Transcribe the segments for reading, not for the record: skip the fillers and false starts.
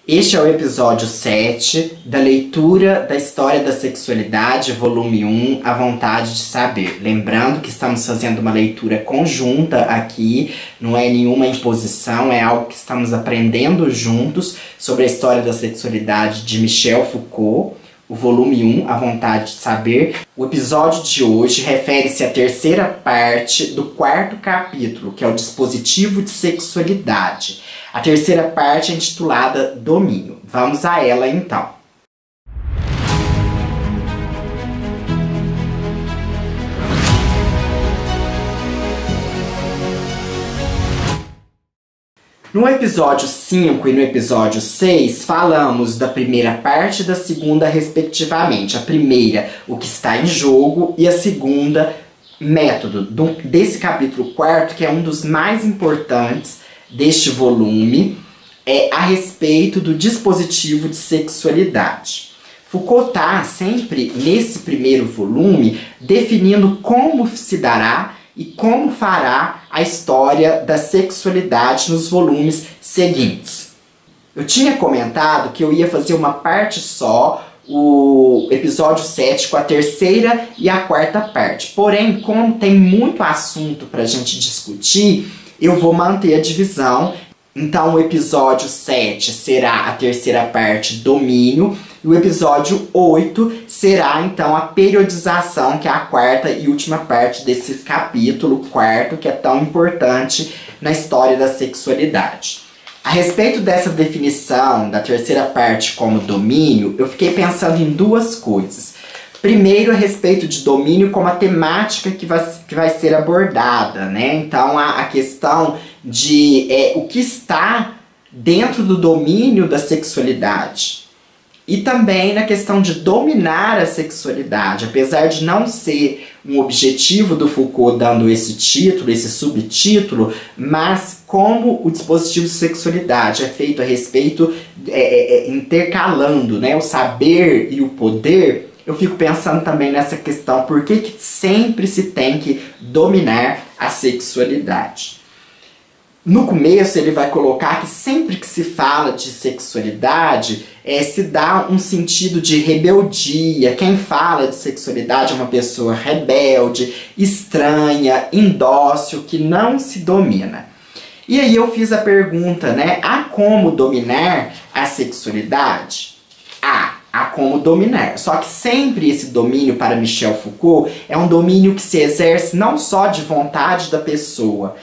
Este é o episódio 7 da leitura da História da Sexualidade, volume 1, A Vontade de Saber. Lembrando que estamos fazendo uma leitura conjunta aqui, não é nenhuma imposição, é algo que estamos aprendendo juntos sobre a história da sexualidade de Michel Foucault. O volume 1, A Vontade de Saber. O episódio de hoje refere-se à terceira parte do quarto capítulo, que é o dispositivo de sexualidade. A terceira parte é intitulada Domínio. Vamos a ela então. No episódio 5 e no episódio 6, falamos da primeira parte e da segunda, respectivamente. A primeira, o que está em jogo, e a segunda, método. Desse capítulo 4, que é um dos mais importantes deste volume, é a respeito do dispositivo de sexualidade. Foucault está sempre, nesse primeiro volume, definindo como se dará e como fará a história da sexualidade nos volumes seguintes. Eu tinha comentado que eu ia fazer uma parte só, o episódio 7, com a terceira e a quarta parte. Porém, como tem muito assunto para a gente discutir, eu vou manter a divisão. Então o episódio 7 será a terceira parte, domínio, e o episódio 8 será então a periodização, que é a quarta e última parte desse capítulo quarto, que é tão importante na história da sexualidade. A respeito dessa definição da terceira parte como domínio, eu fiquei pensando em duas coisas. Primeiro, a respeito de domínio como a temática que vai ser abordada, né? Então, a questão de o que está dentro do domínio da sexualidade. E também na questão de dominar a sexualidade. Apesar de não ser um objetivo do Foucault dando esse título, esse subtítulo, mas como o dispositivo de sexualidade é feito a respeito, intercalando, né, o saber e o poder, eu fico pensando também nessa questão, por que sempre se tem que dominar a sexualidade? No começo ele vai colocar que sempre que se fala de sexualidade, se dá um sentido de rebeldia. Quem fala de sexualidade é uma pessoa rebelde, estranha, indócil, que não se domina. E aí eu fiz a pergunta, né? Há como dominar a sexualidade? Há como dominar. Só que sempre esse domínio para Michel Foucault é um domínio que se exerce não só de vontade da pessoa.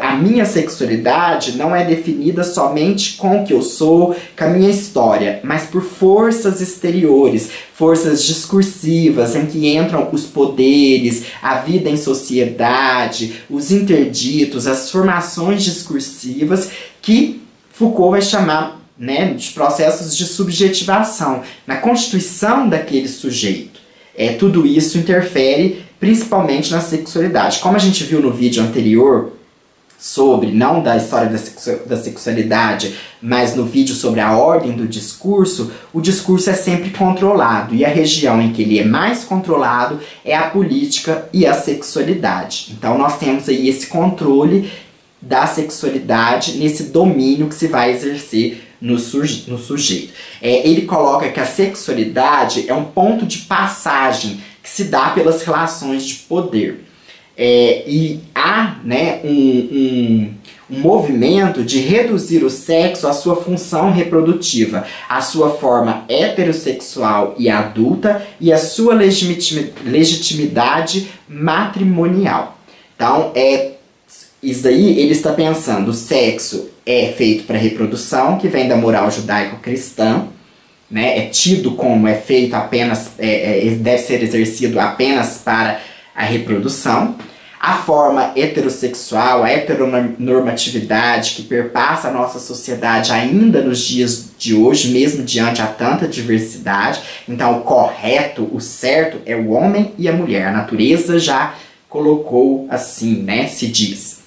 A minha sexualidade não é definida somente com o que eu sou, com a minha história, mas por forças exteriores, forças discursivas, em que entram os poderes, a vida em sociedade, os interditos, as formações discursivas que Foucault vai chamar, né, de processos de subjetivação na constituição daquele sujeito. Tudo isso interfere principalmente na sexualidade. Como a gente viu no vídeo anterior sobre, não da história da sexualidade, mas no vídeo sobre a ordem do discurso, o discurso é sempre controlado, e a região em que ele é mais controlado é a política e a sexualidade. Então nós temos aí esse controle da sexualidade, nesse domínio que se vai exercer no sujeito. Ele coloca que a sexualidade é um ponto de passagem que se dá pelas relações de poder. E há, né, um movimento de reduzir o sexo à sua função reprodutiva, à sua forma heterossexual e adulta e à sua legitimidade matrimonial. Então, isso daí ele está pensando, o sexo é feito para reprodução, que vem da moral judaico-cristã, né? É tido como feito apenas, deve ser exercido apenas para a reprodução. A forma heterossexual, a heteronormatividade que perpassa a nossa sociedade ainda nos dias de hoje, mesmo diante a tanta diversidade. Então o correto, o certo é o homem e a mulher. A natureza já colocou assim, né? Se diz.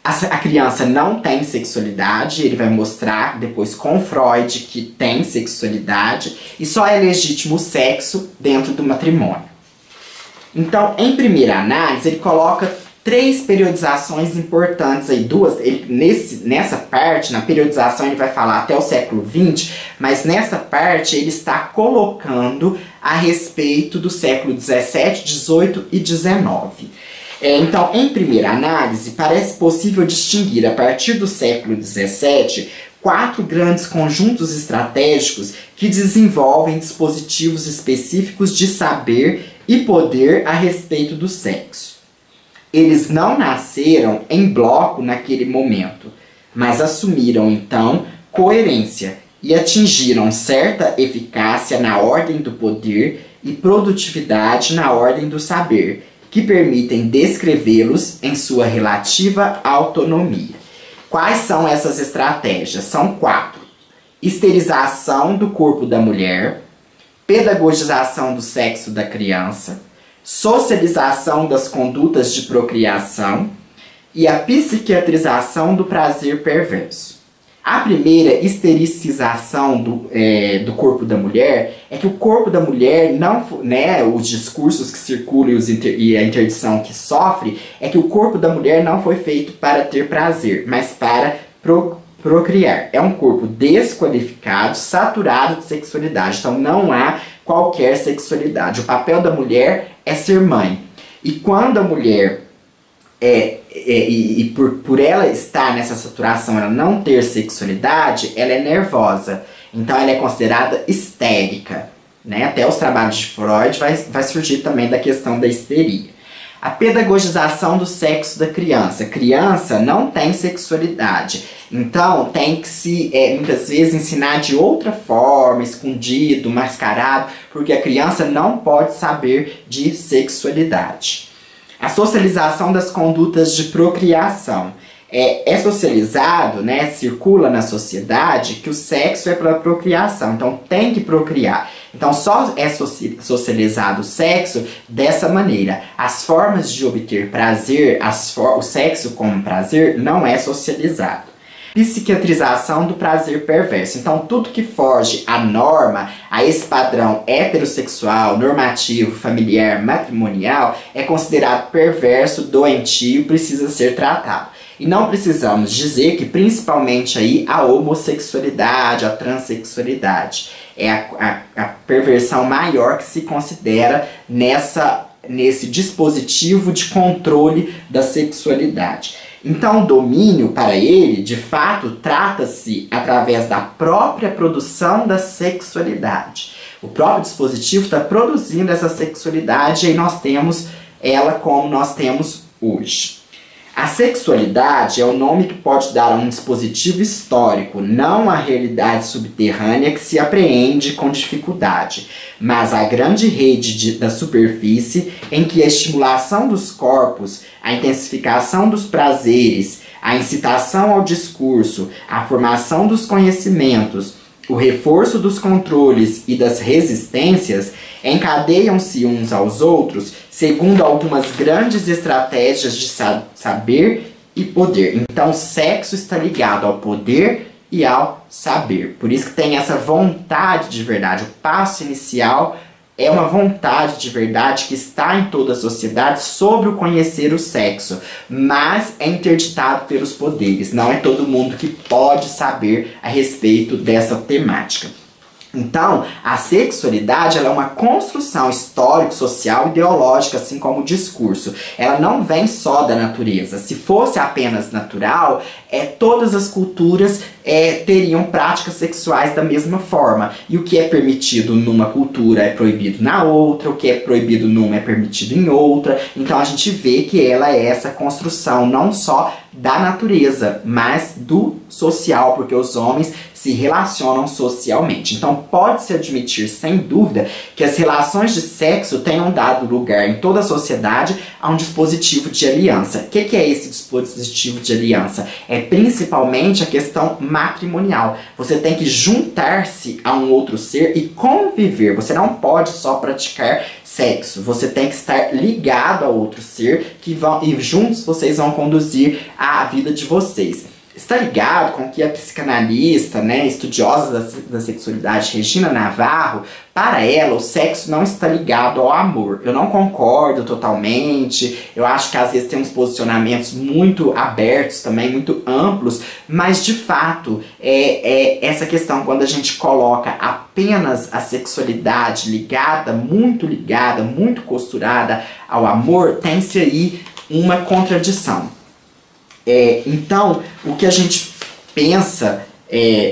A criança não tem sexualidade, ele vai mostrar depois com Freud que tem sexualidade, e só é legítimo o sexo dentro do matrimônio. Então, em primeira análise, ele coloca três periodizações importantes aí, duas, nessa parte, na periodização ele vai falar até o século XX, mas nessa parte ele está colocando a respeito do século XVII, XVIII e XIX. Então, em primeira análise, parece possível distinguir, a partir do século XVII, 4 grandes conjuntos estratégicos que desenvolvem dispositivos específicos de saber e poder a respeito do sexo. Eles não nasceram em bloco naquele momento, mas assumiram então coerência e atingiram certa eficácia na ordem do poder e produtividade na ordem do saber, que permitem descrevê-los em sua relativa autonomia. Quais são essas estratégias? São 4. Esterilização do corpo da mulher, pedagogização do sexo da criança, socialização das condutas de procriação e a psiquiatrização do prazer perverso. A primeira esterilização do corpo da mulher é que o corpo da mulher não, né, os discursos que circulam e a interdição que sofre é que o corpo da mulher não foi feito para ter prazer, mas para procriar. É um corpo desqualificado, saturado de sexualidade, então não há qualquer sexualidade. O papel da mulher é ser mãe. E quando a mulher por ela estar nessa saturação, ela não ter sexualidade, ela é nervosa. Então ela é considerada histérica, né? Até os trabalhos de Freud vai surgir também da questão da histeria. A pedagogização do sexo da criança. A criança não tem sexualidade, então tem que se, muitas vezes, ensinar de outra forma, escondido, mascarado, porque a criança não pode saber de sexualidade. A socialização das condutas de procriação. É socializado, né, circula na sociedade que o sexo é para procriação, então tem que procriar. Então só é socializado o sexo dessa maneira. As formas de obter prazer, o sexo como prazer, não é socializado. Psiquiatrização do prazer perverso. Então tudo que foge à norma, a esse padrão heterossexual, normativo, familiar, matrimonial, é considerado perverso, doentio, precisa ser tratado. E não precisamos dizer que principalmente aí a homossexualidade, a transexualidade é a perversão maior que se considera nesse dispositivo de controle da sexualidade. Então o domínio para ele, de fato, trata-se através da própria produção da sexualidade. O próprio dispositivo está produzindo essa sexualidade e nós temos ela como nós temos hoje. A sexualidade é o nome que pode dar a um dispositivo histórico, não a realidade subterrânea que se apreende com dificuldade, mas a grande rede da superfície em que a estimulação dos corpos, a intensificação dos prazeres, a incitação ao discurso, a formação dos conhecimentos, o reforço dos controles e das resistências encadeiam-se uns aos outros segundo algumas grandes estratégias de saber e poder. Então, o sexo está ligado ao poder e ao saber. Por isso que tem essa vontade de verdade. O passo inicial é uma vontade de verdade que está em toda a sociedade sobre o conhecer o sexo, mas é interditado pelos poderes. Não é todo mundo que pode saber a respeito dessa temática. Então, a sexualidade ela é uma construção histórica, social, ideológica, assim como o discurso. Ela não vem só da natureza. Se fosse apenas natural, todas as culturas teriam práticas sexuais da mesma forma. E o que é permitido numa cultura é proibido na outra, o que é proibido numa é permitido em outra. Então a gente vê que ela é essa construção não só da natureza, mas do social, porque os homens se relacionam socialmente. Então pode-se admitir, sem dúvida, que as relações de sexo tenham dado lugar em toda a sociedade a um dispositivo de aliança. O que é esse dispositivo de aliança? É principalmente a questão matrimonial. Você tem que juntar-se a um outro ser e conviver. Você não pode só praticar sexo. Você tem que estar ligado a outro ser e juntos vocês vão conduzir a vida de vocês. está ligado com que a psicanalista, né, estudiosa da sexualidade, Regina Navarro, para ela o sexo não está ligado ao amor. Eu não concordo totalmente, eu acho que às vezes tem uns posicionamentos muito abertos também, muito amplos, mas de fato, essa questão quando a gente coloca apenas a sexualidade ligada, muito costurada ao amor, tem-se aí uma contradição. Então, o que a gente pensa,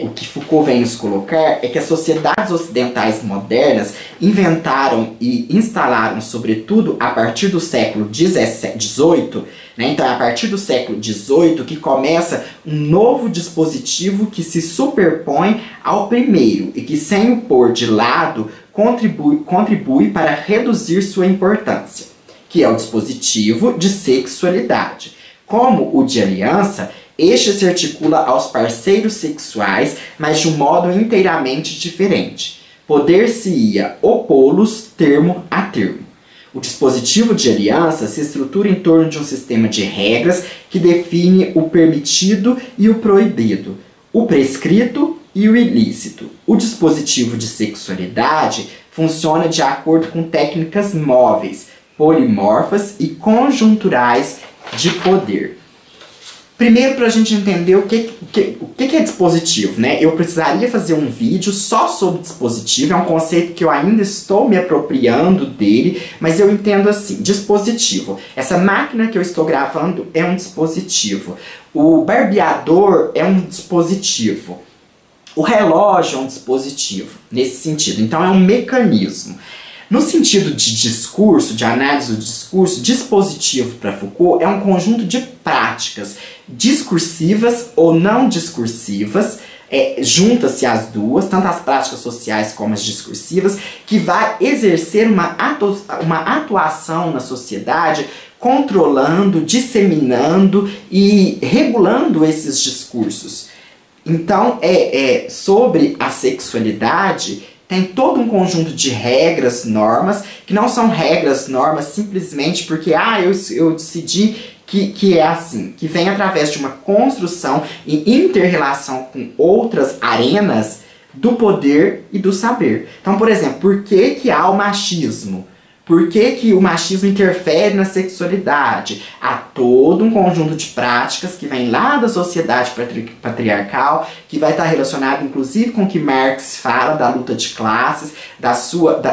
o que Foucault vem nos colocar, é que as sociedades ocidentais modernas inventaram e instalaram, sobretudo a partir do século XVIII, né? Então é a partir do século XVIII que começa um novo dispositivo que se superpõe ao primeiro e que, sem o pôr de lado, contribui para reduzir sua importância, que é o dispositivo de sexualidade. Como o de aliança, este se articula aos parceiros sexuais, mas de um modo inteiramente diferente. Poder-se-ia opô-los termo a termo. O dispositivo de aliança se estrutura em torno de um sistema de regras que define o permitido e o proibido, o prescrito e o ilícito. O dispositivo de sexualidade funciona de acordo com técnicas móveis, polimorfas e conjunturais de poder. Primeiro, para a gente entender o que é dispositivo, né? Eu precisaria fazer um vídeo só sobre dispositivo, é um conceito que eu ainda estou me apropriando dele, mas eu entendo assim, dispositivo. Essa máquina que eu estou gravando é um dispositivo. O barbeador é um dispositivo. O relógio é um dispositivo, nesse sentido. Então, é um mecanismo. No sentido de discurso, de análise do discurso, dispositivo para Foucault é um conjunto de práticas discursivas ou não discursivas, junta-se as duas, tanto as práticas sociais como as discursivas, que vai exercer uma atuação na sociedade, controlando, disseminando e regulando esses discursos. Então, sobre a sexualidade, tem todo um conjunto de regras, normas, que não são regras, normas simplesmente porque eu decidi que é assim, que vem através de uma construção e inter-relação com outras arenas do poder e do saber. Então, por exemplo, por que há o machismo? Por que o machismo interfere na sexualidade? Há todo um conjunto de práticas que vem lá da sociedade patriarcal, que vai estar relacionado inclusive com o que Marx fala da luta de classes,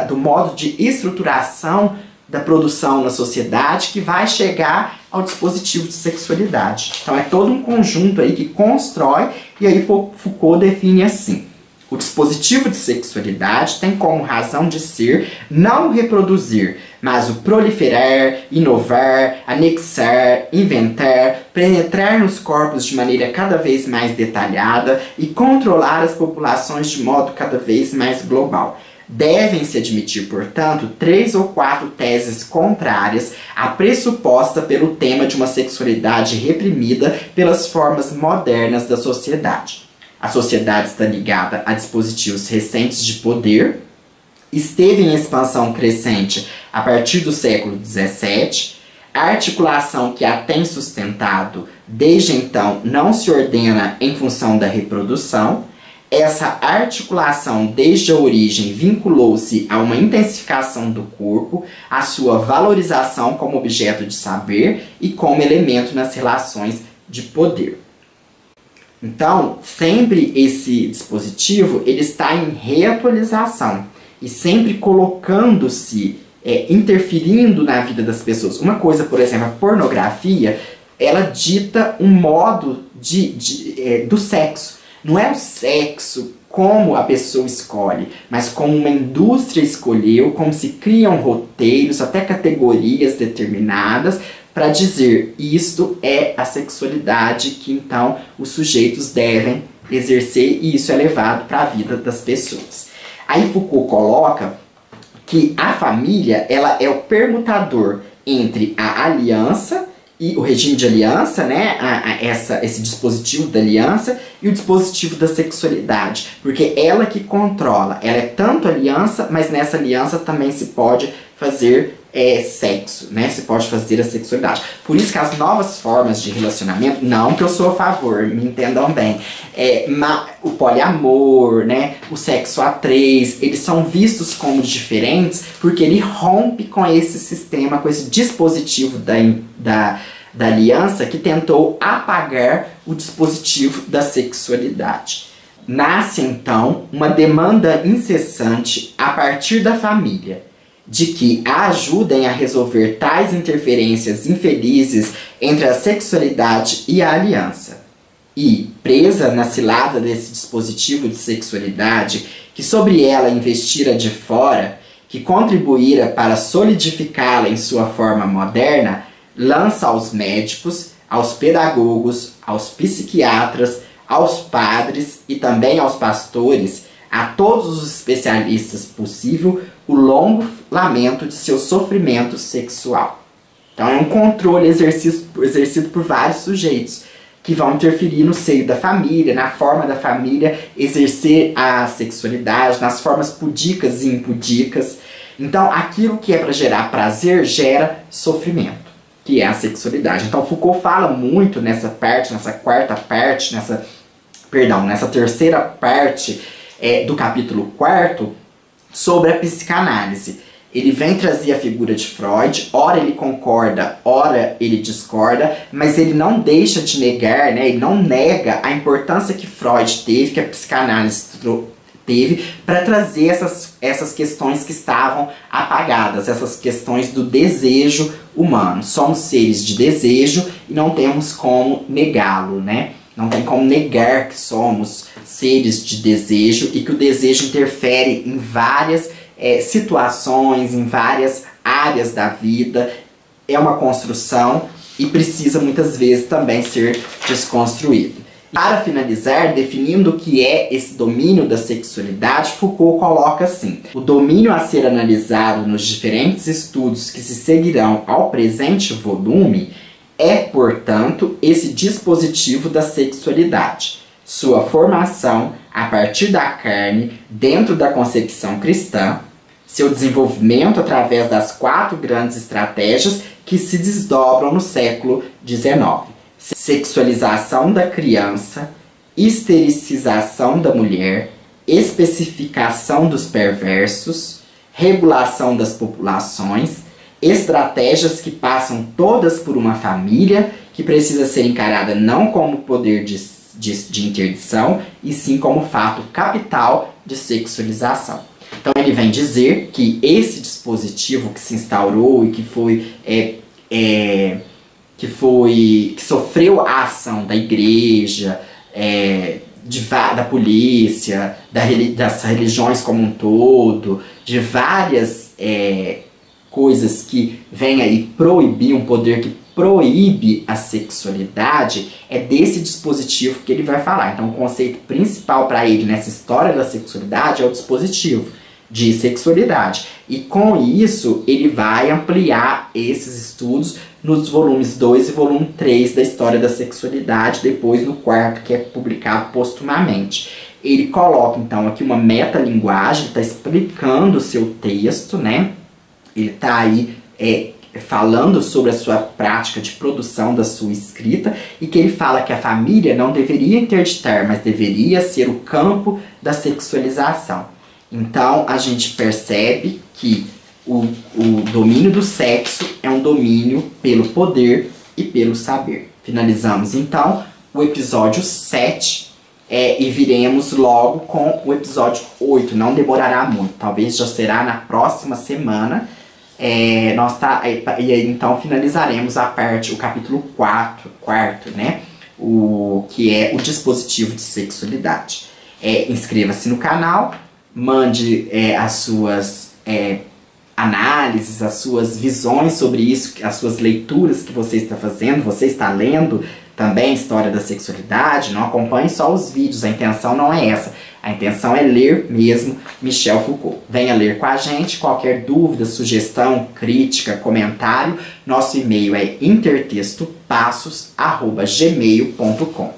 do modo de estruturação da produção na sociedade, que vai chegar ao dispositivo de sexualidade. Então é todo um conjunto aí que constrói, e aí Foucault define assim: o dispositivo de sexualidade tem como razão de ser não o reproduzir, mas o proliferar, inovar, anexar, inventar, penetrar nos corpos de maneira cada vez mais detalhada e controlar as populações de modo cada vez mais global. Devem-se admitir, portanto, 3 ou 4 teses contrárias à pressuposta pelo tema de uma sexualidade reprimida pelas formas modernas da sociedade. A sociedade está ligada a dispositivos recentes de poder, esteve em expansão crescente a partir do século XVII, a articulação que a tem sustentado desde então não se ordena em função da reprodução. Essa articulação desde a origem vinculou-se a uma intensificação do corpo, a sua valorização como objeto de saber e como elemento nas relações de poder. Então, sempre esse dispositivo ele está em reatualização e sempre colocando-se, interferindo na vida das pessoas. Uma coisa, por exemplo, a pornografia, ela dita um modo do sexo. Não é o sexo como a pessoa escolhe, mas como uma indústria escolheu, como se criam roteiros, até categorias determinadas, para dizer isto é a sexualidade que então os sujeitos devem exercer, e isso é levado para a vida das pessoas. Aí Foucault coloca que a família ela é o permutador entre a aliança e o regime de aliança, né, esse dispositivo da aliança e o dispositivo da sexualidade, porque ela que controla, ela é tanto aliança, mas nessa aliança também se pode fazer sexo, né? Você pode fazer a sexualidade. Por isso que as novas formas de relacionamento, não que eu sou a favor, me entendam bem, o poliamor, né? O sexo a três, eles são vistos como diferentes porque ele rompe com esse sistema, com esse dispositivo da aliança que tentou apagar o dispositivo da sexualidade. Nasce então uma demanda incessante a partir da família, de que a ajudem a resolver tais interferências infelizes entre a sexualidade e a aliança. E, presa na cilada desse dispositivo de sexualidade, que sobre ela investira de fora, que contribuíra para solidificá-la em sua forma moderna, lança aos médicos, aos pedagogos, aos psiquiatras, aos padres e também aos pastores, a todos os especialistas possível, o longo lamento de seu sofrimento sexual. Então é um controle exercido por vários sujeitos que vão interferir no seio da família, na forma da família exercer a sexualidade, nas formas pudicas e impudicas. Então aquilo que é para gerar prazer gera sofrimento, que é a sexualidade. Então Foucault fala muito nessa terceira parte do capítulo 4 sobre a psicanálise. Ele vem trazer a figura de Freud, ora ele concorda, ora ele discorda, mas ele não deixa de negar, né, ele não nega a importância que Freud teve, que a psicanálise teve, para trazer essas questões que estavam apagadas, essas questões do desejo humano. Somos seres de desejo e não temos como negá-lo, né? Não tem como negar que somos seres de desejo e que o desejo interfere em várias situações, em várias áreas da vida. É uma construção e precisa muitas vezes também ser desconstruído. Para finalizar, definindo o que é esse domínio da sexualidade, Foucault coloca assim: o domínio a ser analisado nos diferentes estudos que se seguirão ao presente volume é, portanto, esse dispositivo da sexualidade, sua formação a partir da carne dentro da concepção cristã, seu desenvolvimento através das 4 grandes estratégias que se desdobram no século XIX. Sexualização da criança, estericização da mulher, especificação dos perversos, regulação das populações, estratégias que passam todas por uma família que precisa ser encarada não como poder de interdição, e sim como fato capital de sexualização. Então ele vem dizer que esse dispositivo que se instaurou e que sofreu a ação da igreja, da polícia, das religiões como um todo, de várias coisas que vêm aí proibir, um poder que proíbe a sexualidade, é desse dispositivo que ele vai falar. Então o conceito principal para ele nessa história da sexualidade é o dispositivo de sexualidade. E com isso ele vai ampliar esses estudos nos volumes 2 e volume 3 da história da sexualidade, depois no 4º, que é publicado postumamente. Ele coloca então aqui uma metalinguagem, está explicando o seu texto, né? Ele está aí falando sobre a sua prática de produção da sua escrita, e que ele fala que a família não deveria interditar, mas deveria ser o campo da sexualização. Então a gente percebe que o domínio do sexo é um domínio pelo poder e pelo saber. Finalizamos então o episódio 7 e viremos logo com o episódio 8. Não demorará muito, talvez já será na próxima semana. E aí então finalizaremos o capítulo 4, né? Que é o dispositivo de sexualidade. Inscreva-se no canal, mande as suas análises, as suas visões sobre isso, as suas leituras que você está fazendo. Você está lendo também História da Sexualidade? Não acompanhe só os vídeos, a intenção não é essa. A intenção é ler mesmo Michel Foucault. Venha ler com a gente. Qualquer dúvida, sugestão, crítica, comentário, nosso e-mail é intertextopassos@gmail.com.